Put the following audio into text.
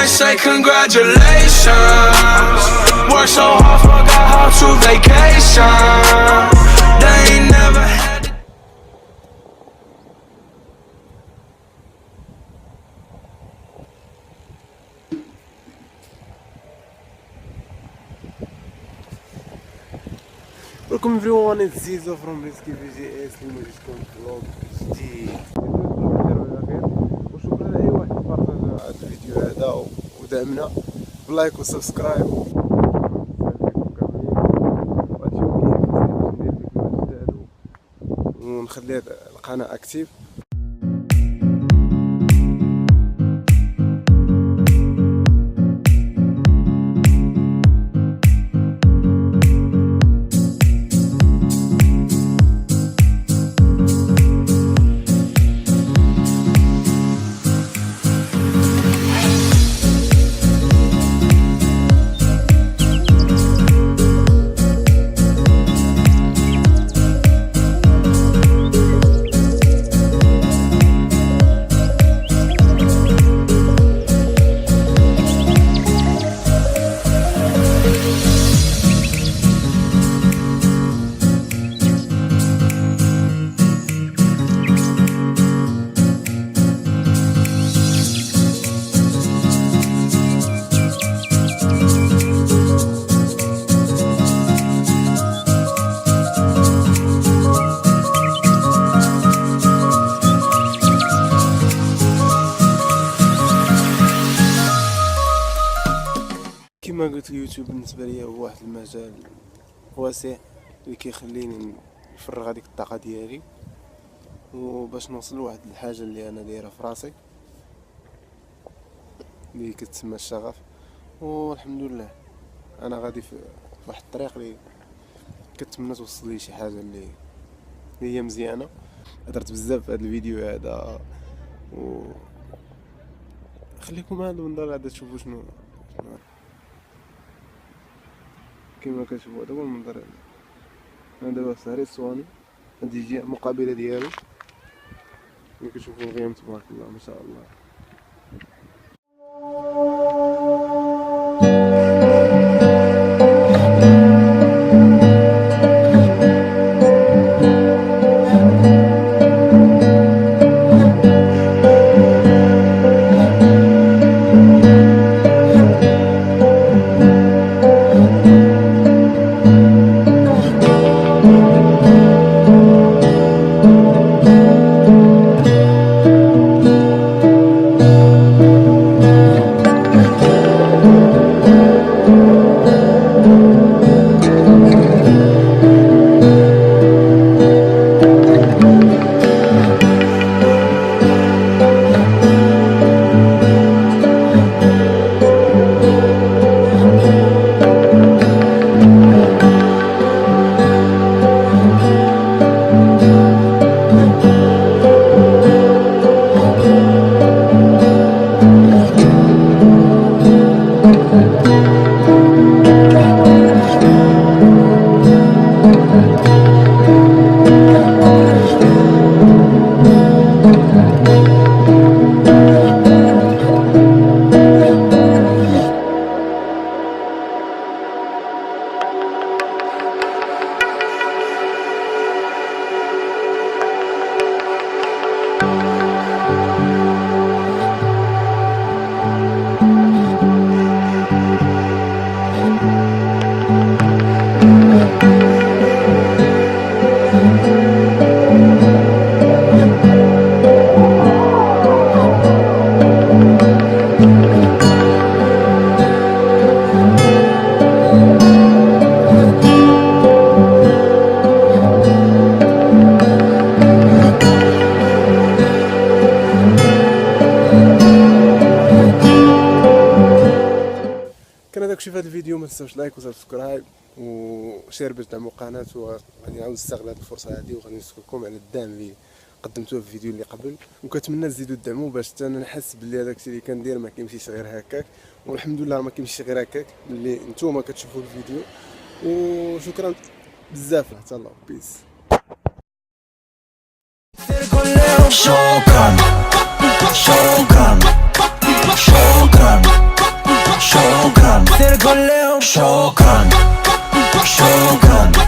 might say congratulations. Work so hard, forgot how to vacation. They ain't never had it. Welcome everyone, it's Zizo from Risky VGS. اليوم جيتكم فلوق جديد. وشكرا لأي واحد بارطاج هذا الفيديو هذا ودعمنا بلايك وسبسكرايب. ونخلي القناة اكتيف. كما قلت اليوتيوب بالنسبه لي هو واحد المجال واسع اللي كيخليني نفرغ هذيك الطاقه ديالي وباش نوصل لواحد الحاجه اللي انا دايرها في راسي اللي كتسمى الشغف. والحمد لله انا غادي في واحد الطريق اللي كنتمنى توصل لي شي حاجه اللي هي مزيانه. هضرت بزاف في هذا الفيديو هذا و خليكم هذا المنظر هذا تشوفوا شنو كما كتشوفوا. هذا هو المنظر هذا. انا دابا في سهري الصواني هادي هي المقابله ديالو كما كتشوفوا الغيام تبارك الله ما شاء الله. داكشي في هذا الفيديو. ما تنساوش لايك وسبسكرايب وشير باش تدعموا القناه. وغادي نعاود نستغل هذه الفرصه هذه وغادي نشكركم على الدعم اللي قدمتوه في الفيديو اللي قبل، وكنتمنى تزيدوا تدعموا باش حتى انا نحس بلي هذاك الشيء اللي كندير ما كيمشيش غير هكاك. والحمد لله ما كيمشيش غير هكاك اللي نتوما كتشوفوا الفيديو. وشكرا بزاف. حتى الله بيس. شكرا شكرا شكرا. نقول لهم شكرا شكرا